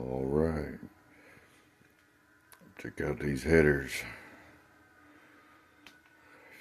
All right, check out these headers.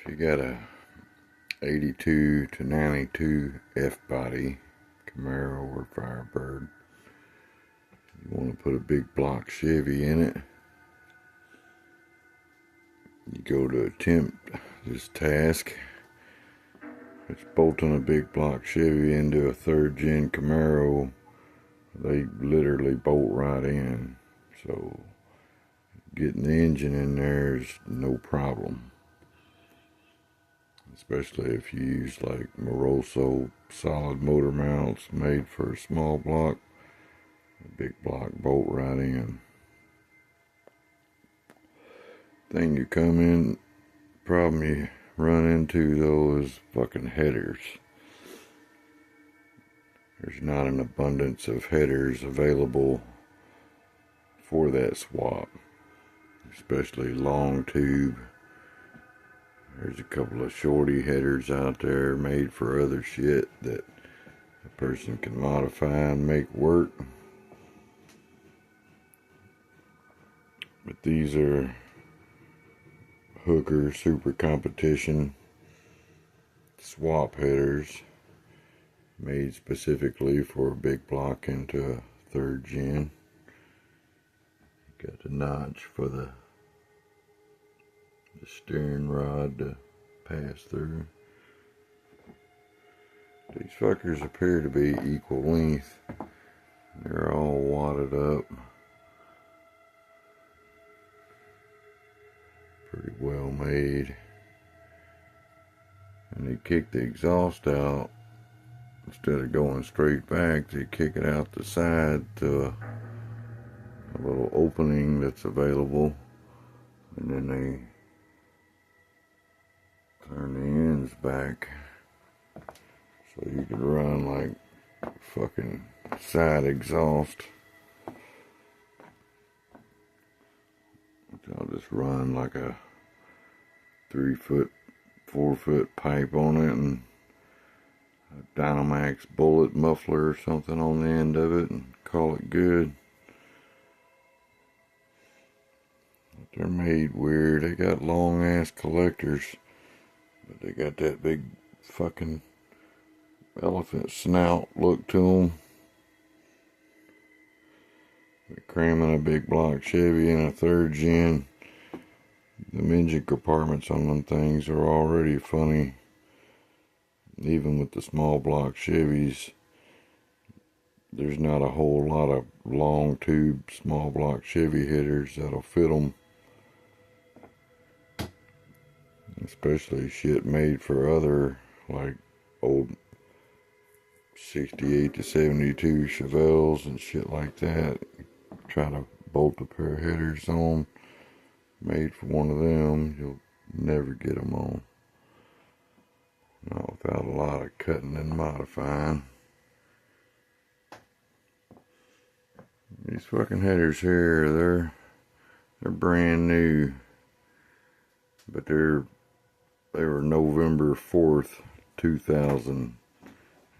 If you got a 82 to 92 F-body Camaro or Firebird, you want to put a Bigblock Chevy in it. You go to attempt this task. It's bolting a Bigblock Chevy into a third-gen Camaro. They literally bolt right in, so getting the engine in there is no problem. Especially if you use like Moroso solid motor mounts made for a small block. A Bigblock bolt right in. Thing you come in, problem you run into though is fucking headers. There's not an abundance of headers available for that swap, especially long tube. There's a couple of shorty headers out there made for other shit that a person can modify and make work. But these are Hooker Super Competition swap headers made specifically for a Bigblock into a third gen. Got the notch for the steering rod to pass through. These fuckers appear to be equal length. They're all wadded up. Pretty well made. And they kick the exhaust out. Instead of going straight back, they kick it out the side to a little opening that's available. And then they turn the ends back. So you can run like fucking side exhaust. I'll just run like a 3-foot, 4-foot pipe on it and a Dynamax bullet muffler or something on the end of it and call it good. But they're made weird. They got long ass collectors, but they got that big fucking elephant snout look to them. They're cramming a Bigblock Chevy in a third gen. The engine compartments on them things are already funny. Even with the small block Chevys, there's not a whole lot of long tube small block Chevy headers that'll fit them. Especially shit made for other, like old 68 to 72 Chevelles and shit like that. Try to bolt a pair of headers on, made for one of them, you'll never get them on. Not without a lot of cutting and modifying. These fucking headers here, they're brand new, but they were November 4th, 2000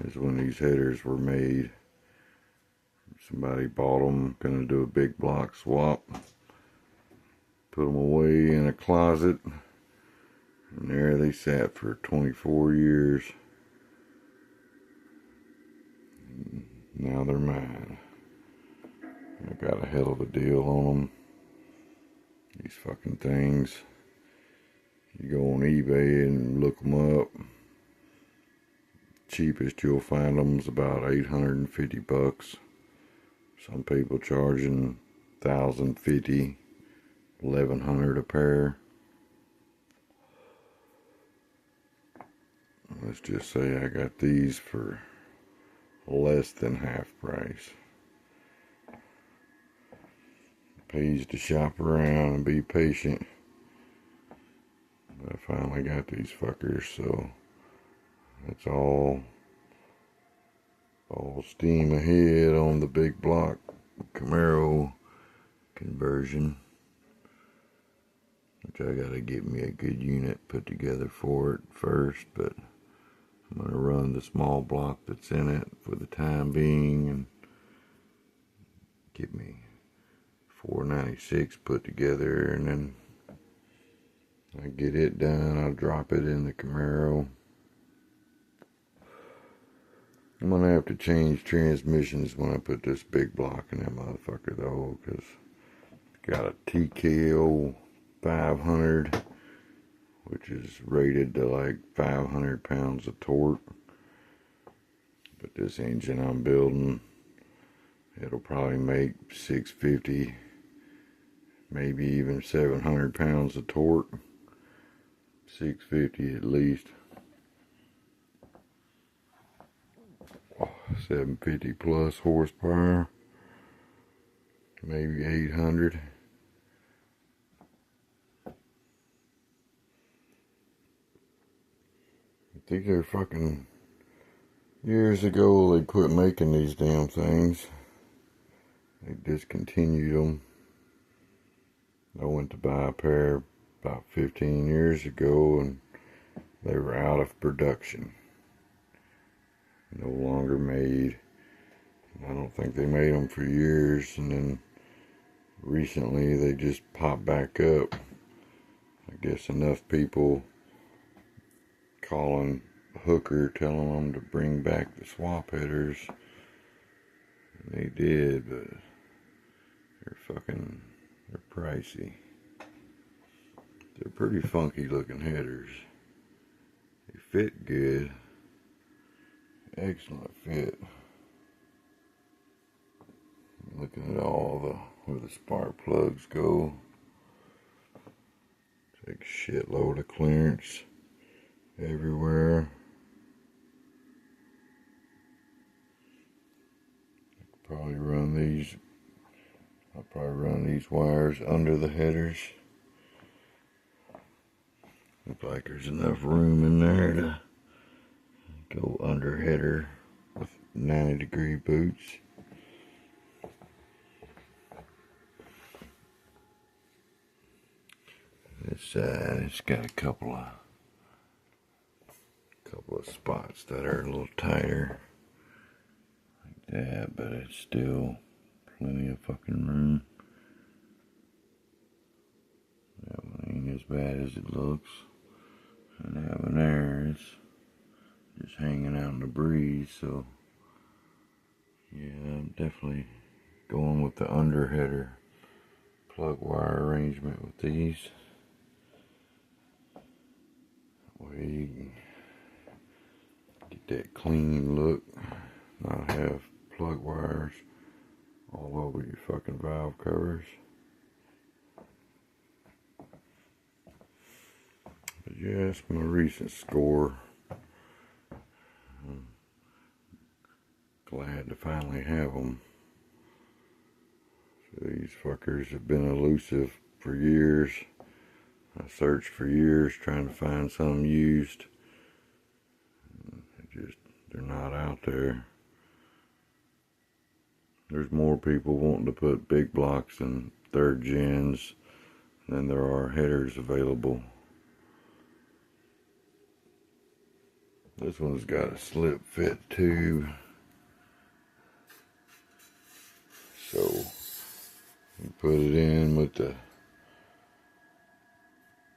is when these headers were made. Somebody bought them, gonna do a Bigblock swap. Put them away in a closet, and there they sat for 24 years. Now they're mine. I got a hell of a deal on them. These fucking things. You go on eBay and look them up. Cheapest you'll find them is about $850. Some people charging $1,050, $1,100 a pair. Let's just say I got these for less than half price. Pays to shop around and be patient. But I finally got these fuckers, so that's all steam ahead on the Bigblock Camaro conversion. Which I gotta get me a good unit put together for it first, but I'm gonna run the small block that's in it for the time being and get me 496 put together, and then I get it done. I'll drop it in the Camaro. I'm gonna have to change transmissions when I put this big block in that motherfucker though, because it's got a TKO 500, which is rated to like 500 pounds of torque. But this engine I'm building, it'll probably make 650, maybe even 700 pounds of torque. 650 at least. 750 plus horsepower, maybe 800. I think they're fucking, years ago they quit making these damn things. They discontinued them. I went to buy a pair about 15 years ago and they were out of production. No longer made. I don't think they made them for years, and then recently they just popped back up. I guess enough people calling Hooker telling them to bring back the swap headers. And they did, but they're pricey. They're pretty funky looking headers. They fit good. Excellent fit. Looking at where the spark plugs go. Take a shitload of clearance everywhere. I'll probably run these wires under the headers. Looks like there's enough room in there to go under header with 90-degree boots. This side, it's got a couple of spots that are a little tighter, like that, but it's still plenty of fucking room. That one ain't as bad as it looks. And that one there is just hanging out in the breeze, so yeah, I'm definitely going with the underheader plug wire arrangement with these. Way you can get that clean look, not have plug wires all over your fucking valve covers. But yeah, that's my recent score. I'm glad to finally have them. So these fuckers have been elusive for years. I searched for years trying to find some used. They're not out there. There's more people wanting to put big blocks and third gens than there are headers available. This one's got a slip fit tube. So you put it in with the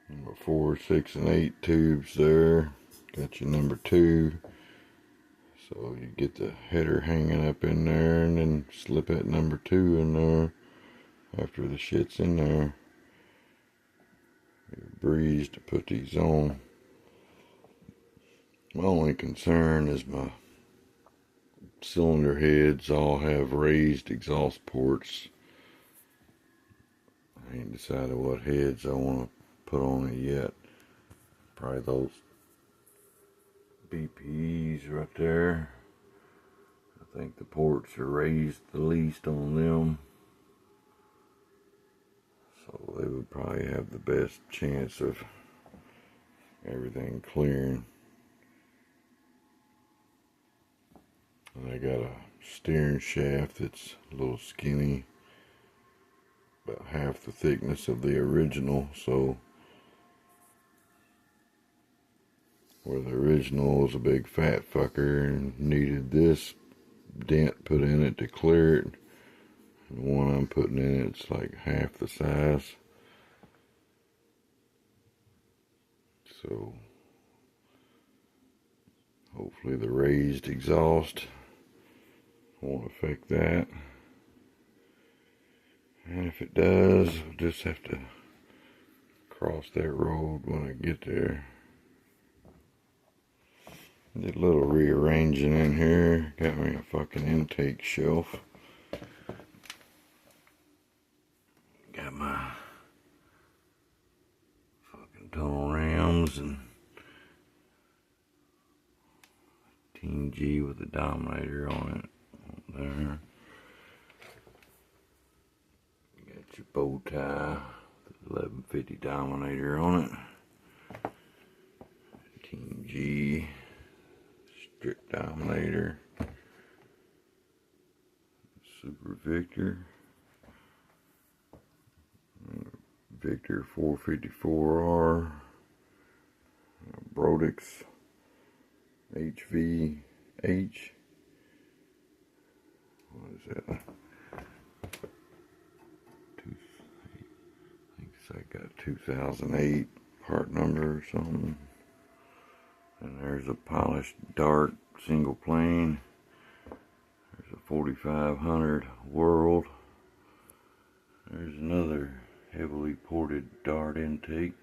number 4, 6, and 8 tubes there. Got your number 2. So you get the header hanging up in there and then slip that number 2 in there after the shit's in there. You're breeze to put these on. My only concern is my cylinder heads all have raised exhaust ports. I ain't decided what heads I want to put on it yet. Probably those BPs right there. I think the ports are raised the least on them, so they would probably have the best chance of everything clearing. And I got a steering shaft that's a little skinny, about half the thickness of the original, so where the original was a big fat fucker and needed this dent put in it to clear it, The one I'm putting in, it's like half the size. So hopefully the raised exhaust won't affect that. And if it does, I'll just have to cross that road when I get there. Did a little rearranging in here. Got me a fucking intake shelf. Got my fucking tunnel rams and Team G with the Dominator on it. There. Got your bow tie, 1150 Dominator on it. Team G, strict Dominator. Super Victor. Victor 454R. Brodix HVH. What is that? I think I got 2008 part number or something. And there's a polished dark single plane. There's a 4500 World. There's another heavily ported dart intake.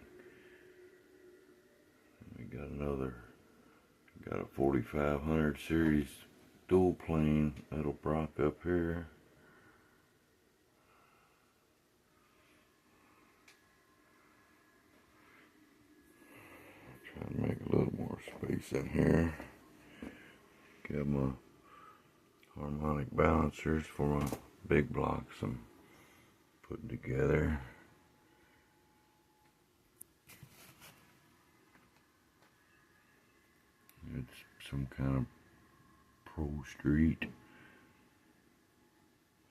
We got a 4500 series dual plane Edelbrock up here. Try to make a little more space in here. Got my harmonic balancers for my big blocks I'm putting together. It's some kind of Pro Street,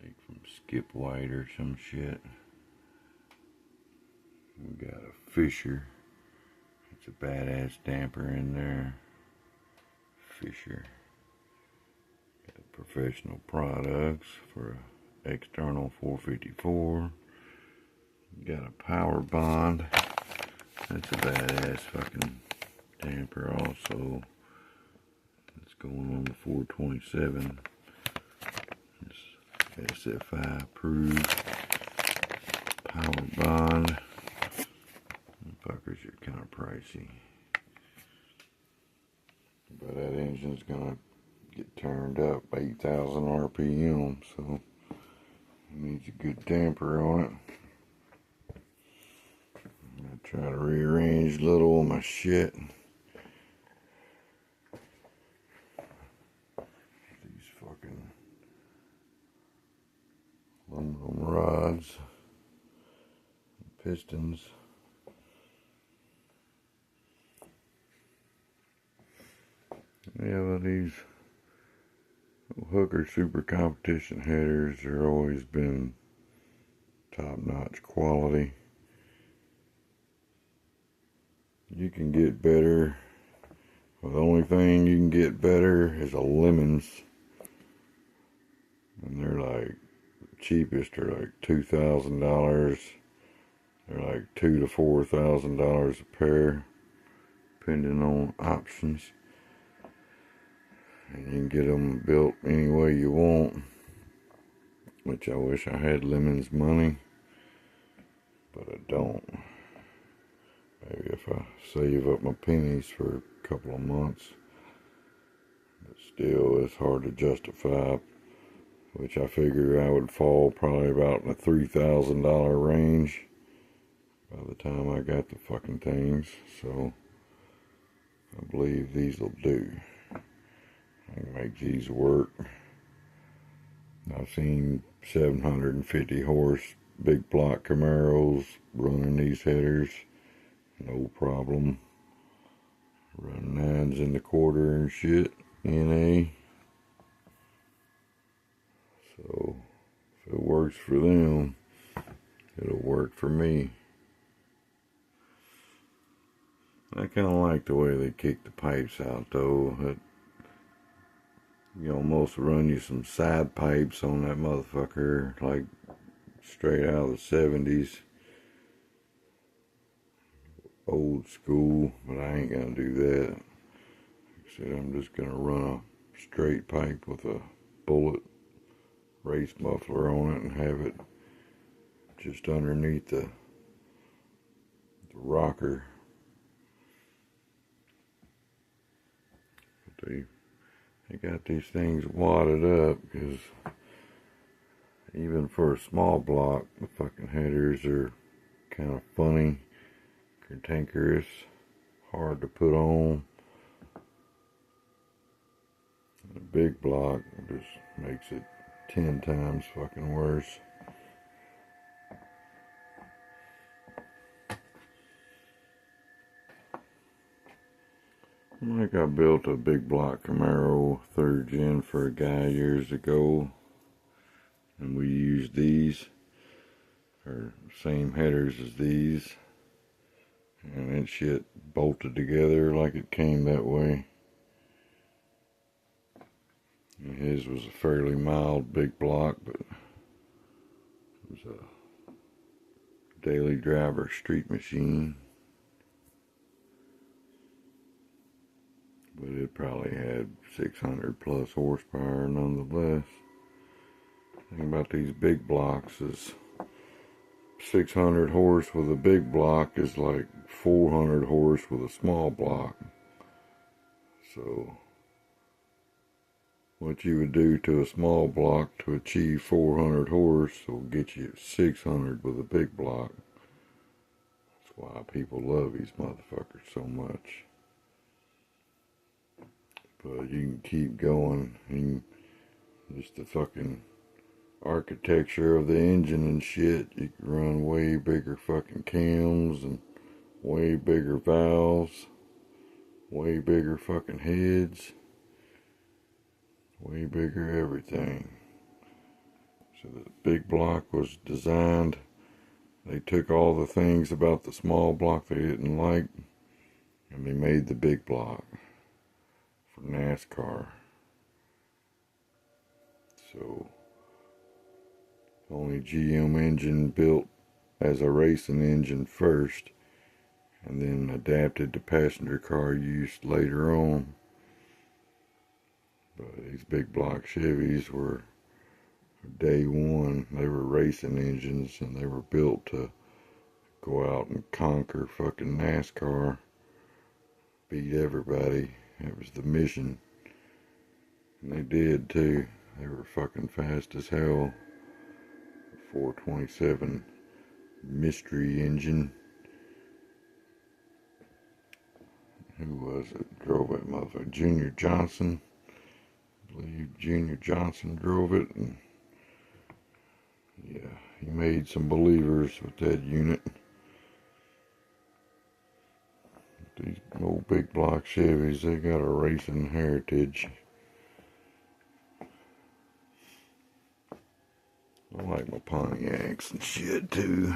like from Skip White or some shit. We got a Fisher. It's a badass damper in there. Fisher. Got Professional Products for an external 454. Got a Power Bond. That's a badass fucking damper also. It's going on the 427. It's SFI approved. Power Bond. Fuckers are kind of pricey. But that engine's gonna get turned up 8,000 RPM, so it needs a good damper on it. I'm gonna try to rearrange a little of my shit. These fucking aluminum rods, pistons. Yeah, well, these Hooker Super Competition headers have always been top-notch quality. You can get better. Well, the only thing you can get better is a Lemons. And they're like, cheapest are like $2,000. They're like $2,000 to $4,000 a pair, depending on options. And you can get them built any way you want, which I wish I had Lemons money, but I don't. Maybe if I save up my pennies for a couple of months, but still it's hard to justify, which I figure I would fall probably about in the $3,000 range by the time I got the fucking things, so I believe these will do. I can make these work. I've seen 750 horse big block Camaros running these headers, no problem. Run 9s in the quarter and shit, NA. So if it works for them, it'll work for me. I kind of like the way they kick the pipes out though. You almost run you some side pipes on that motherfucker, like straight out of the 70s. Old school, but I ain't gonna do that. Like I said, I'm just gonna run a straight pipe with a bullet race muffler on it and have it just underneath the rocker. But they got these things wadded up, because even for a small block, the fucking headers are kind of funny, cantankerous, hard to put on. The big block just makes it 10 times fucking worse. Like, I built a big block Camaro 3rd gen for a guy years ago, and we used these, or same headers as these, and that shit bolted together like it came that way. And his was a fairly mild big block, but it was a daily driver street machine. But it probably had 600 plus horsepower nonetheless. The thing about these big blocks is 600 horse with a big block is like 400 horse with a small block. So what you would do to a small block to achieve 400 horse will get you 600 with a big block. That's why people love these motherfuckers so much. But you can keep going, and just the fucking architecture of the engine and shit, you can run way bigger fucking cams and way bigger valves, way bigger fucking heads, way bigger everything. So the big block was designed, they took all the things about the small block they didn't like, and they made the big block for NASCAR. So only GM engine built as a racing engine first, and then adapted to passenger car use later on. But these big block Chevys were, day one, they were racing engines, and they were built to go out and conquer fucking NASCAR, beat everybody. It was the mission. And they did too. They were fucking fast as hell. 427 mystery engine. Who was it? Drove it, motherfucker? Junior Johnson. I believe Junior Johnson drove it, and yeah, he made some believers with that unit. These old big block Chevys, they got a racing heritage. I like my Pontiacs and shit too.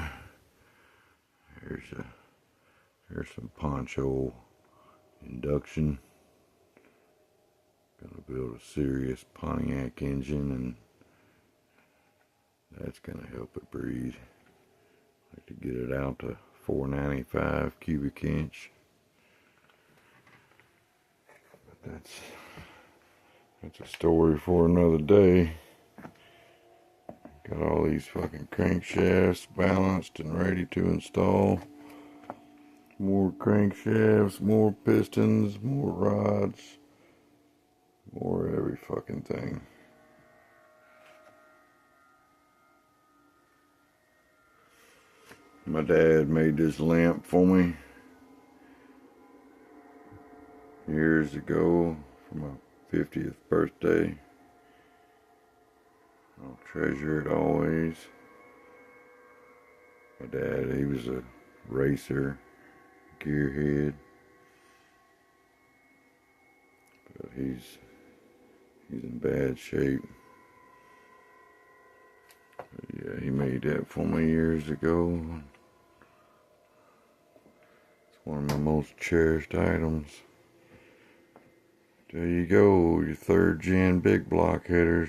Here's some Poncho induction. Gonna build a serious Pontiac engine, and that's gonna help it breathe. Like to get it out to 495 cubic inch. But that's a story for another day. Got all these fucking crankshafts balanced and ready to install. More crankshafts, more pistons, more rods, more every fucking thing. My dad made this lamp for me years ago for my 50th birthday. I'll treasure it always. My dad, he was a racer, gearhead, but he's in bad shape. But yeah, he made that for me years ago. It's one of my most cherished items. There you go, your 3rd gen big block headers.